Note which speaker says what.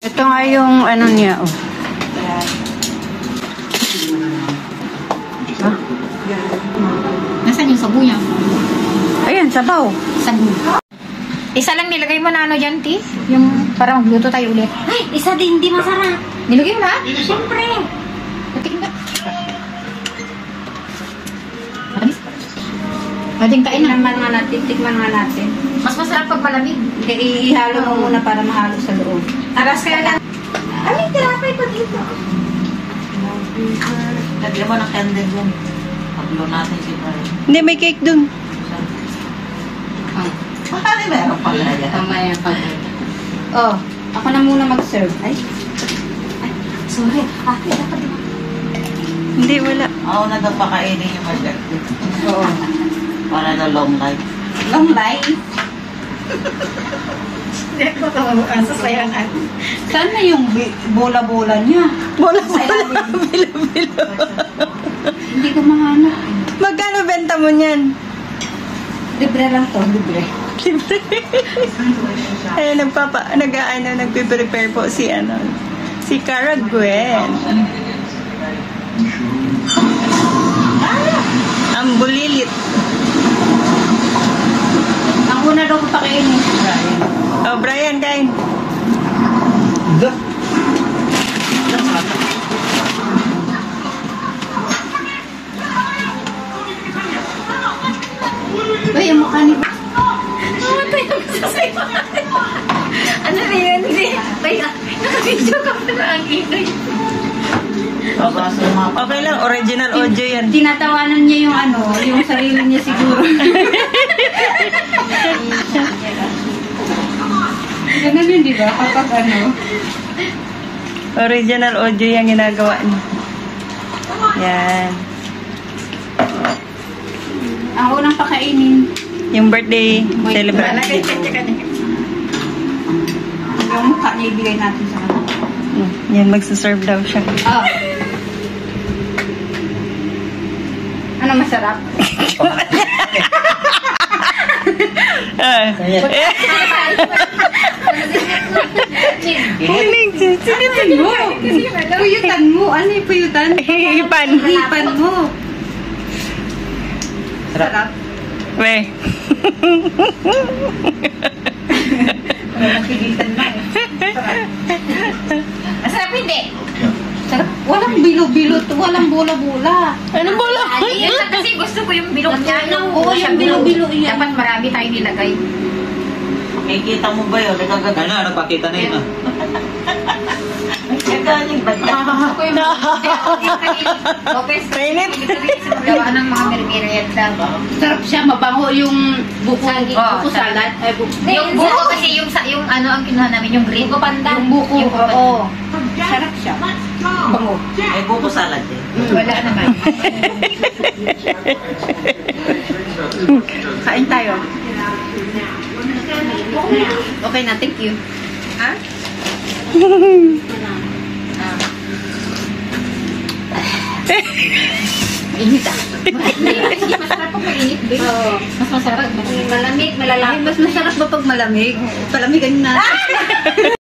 Speaker 1: Ito nga yung ano niya, oh. Ah?
Speaker 2: Nasaan yung sabu niya?
Speaker 1: Ayan, sabaw.
Speaker 2: Sabu. Isa lang nilagay mo na ano dyan, Ti? Yung parang magluto tayo ulit.
Speaker 3: Ay, isa din, di masarap.
Speaker 2: Nilagay mo na?
Speaker 3: Siyempre.
Speaker 2: Natik na. Matamis. Pwedeng kain na.
Speaker 3: Tikman nga natin, tikman nga natin.
Speaker 2: Mas masarap pag malamig.
Speaker 3: Hindi, ihalo mo muna para mahalo sa loob.
Speaker 2: Aras kaya lang.
Speaker 3: Ay, tinapay pa dito.
Speaker 4: Lagyan mo ng candle dyan. Paglo natin si Brian.
Speaker 1: Hindi, may cake dun.
Speaker 4: Ano meron pala yan?
Speaker 2: Mamaya pag.
Speaker 3: Oh, ako na muna mag-serve. Ay, sorry. Ate, dapat di ba?
Speaker 1: Hindi, wala.
Speaker 4: Oo, nagpakainin yung masyak.
Speaker 3: Oo.
Speaker 4: Para na long life.
Speaker 3: Long life.
Speaker 2: Hindi ko ito ang sasayangan.
Speaker 3: Saan na yung bola-bola niya?
Speaker 1: Bola-bola. Bilo-bilo.
Speaker 3: Hindi ko mahanap.
Speaker 1: Magkano benta mo niyan?
Speaker 3: Libre lang to, libre.
Speaker 1: Libre. Ayun, nagpe-prepare po si Cara Gwen. Ang bulilit.
Speaker 3: Ang una daw ko pakainin si Brian.
Speaker 1: Oh, Brian, kain.
Speaker 3: Uy, yung mukha ni
Speaker 2: Mamatay ako sa sayo. Ano na yun? Hindi. Kaya, naka-video ka pa na ang ingay.
Speaker 1: Okay lang, original audio yan.
Speaker 3: tinatawanan niya yung yung sarili niya siguro. Ganun yun, di ba? Kapag
Speaker 1: Original audio yung ginagawa niya. Yan.
Speaker 3: ang unang pakainin.
Speaker 1: Yung birthday celebration.
Speaker 3: Yung mukha niya ibigay natin sa kanya.
Speaker 1: Yan, magsaserve daw siya.
Speaker 3: Oh. Ano masarap? Sinipan mo! Puyutan mo! Ano yung puyutan?
Speaker 1: Hipan.
Speaker 3: Hipan mo! Sarap.
Speaker 1: We.
Speaker 3: Napilitan na eh.
Speaker 2: Masarap hindi.
Speaker 3: Sarap. Walang bilo-bilo. Walang bola-bola.
Speaker 1: Anong bola?
Speaker 2: Yun lang kasi gusto ko yung bilog niya.
Speaker 3: Oo, yung bilo-bilo yan.
Speaker 2: Dapat marami tayo nilagay.
Speaker 4: Makikita mo ba yun?
Speaker 5: Ano, nagpakita na yun.
Speaker 4: Nagkaning ba?
Speaker 2: Ako yung Lopez.
Speaker 1: Mainit.
Speaker 2: Sa magawa ng mga merienda.
Speaker 3: Sarap siya. Mabango yung buko. Buko salad. Ay,
Speaker 2: Yung buko kasi yung ano ang kinuha namin, yung green. Buko pandan.
Speaker 3: Yung buko. Oo. Sarap siya. Bango.
Speaker 4: Ay, buko salad eh.
Speaker 2: Wala naman.
Speaker 3: Kain tayo. Okay na, thank you.
Speaker 2: Ha? Init ah. Hindi masarap pag mainit, babe. Mas masarap.
Speaker 3: Malamig, malalaki. Mas masarap ba pag malamig? Palamigan na.